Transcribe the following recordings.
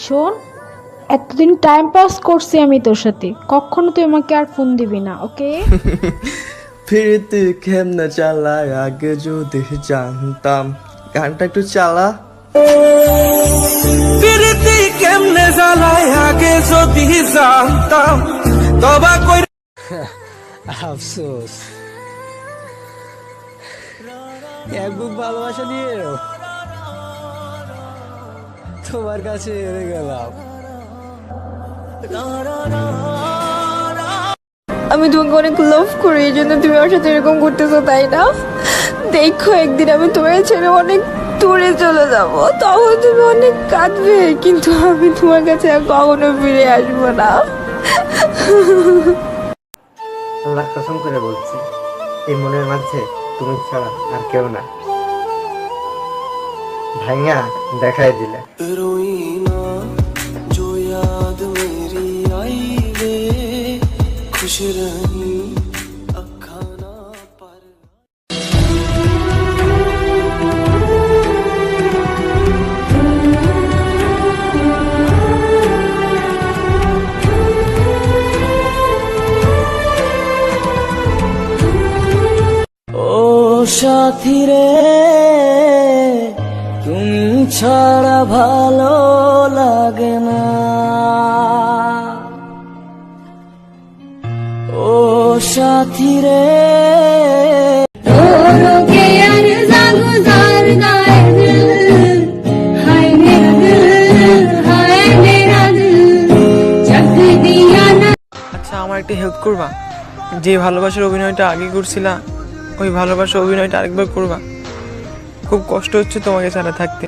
শোন, এতদিন time pass করছি আমি তোর সাথে, কখনো তুই আমাকে আর ফোন দিবি না, ওকে? ফিরতে কেমনে চালায় আগে যদি জানতাম। গানটা একটু চালা। ফিরতে কেমনে চালায় আগে যদি জানতাম, তবা কই আফসোস এক বুক ভালোবাসা নিয়ে তোমার কাছে হেরে গেলাম। আমি তোমাকে অনেক লাভ করি, এই জন্য তুমি আমার সাথে এরকম করতেছো, তাই না? দেখো একদিন আমি তোমার ছেড়ে অনেক দূরে চলে যাব, তখন তুমি অনেক কাঁদবে, কিন্তু আমি তোমার কাছে আর কখনো ফিরে আসবো না। আল্লাহ কসম করে বলছি, এই মনের মাঝে তুমি ছাড়া আর কেউ না। ভাইয়া দেখাই দিলে। সাথী রে, তুমি ছাড়া ভালো লাগে না। ও সাথী রে, আচ্ছা আমার একটা হেল্প করবা? যে ভালোবাসার অভিনয়টা আগে করছিলা, ওই ভালোবাসার অভিনয়টা আরেকবার করবা। খুব কষ্ট হচ্ছে তোমাকে ছাড়া থাকতে।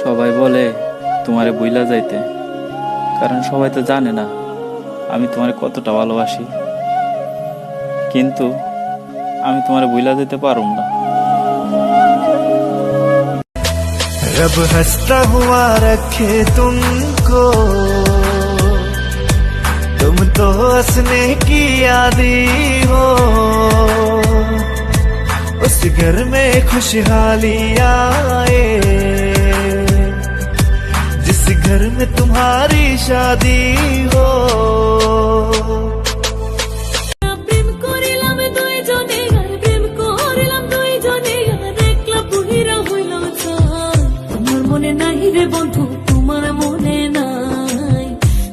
সবাই বলে তোমারে বইলা যাইতে, কারণ সবাই তো জানে না আমি তোমারে কতটা ভালোবাসি। কিন্তু আমি তোমারে বইলা যেতে পারুম না। रब हंसता हुआ रखे तुमको, तुम तो हंसने की आदी हो। उस घर में खुशहाली आए, जिस घर में तुम्हारी शादी हो। বন্ধু তোমার মনে নাই,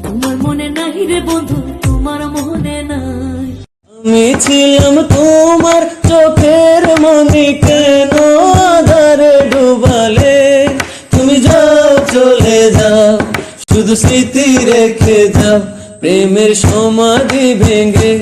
তোমার মনে নাই রে বন্ধু, তোমার মনে নাই। আমি ছিলাম তোমার চোখের মনি, কেন আধারে ডুবালে? তুমি যাও চলে যাও, শুধু স্মৃতি রেখে যাও প্রেমের সমাধি ভেঙে।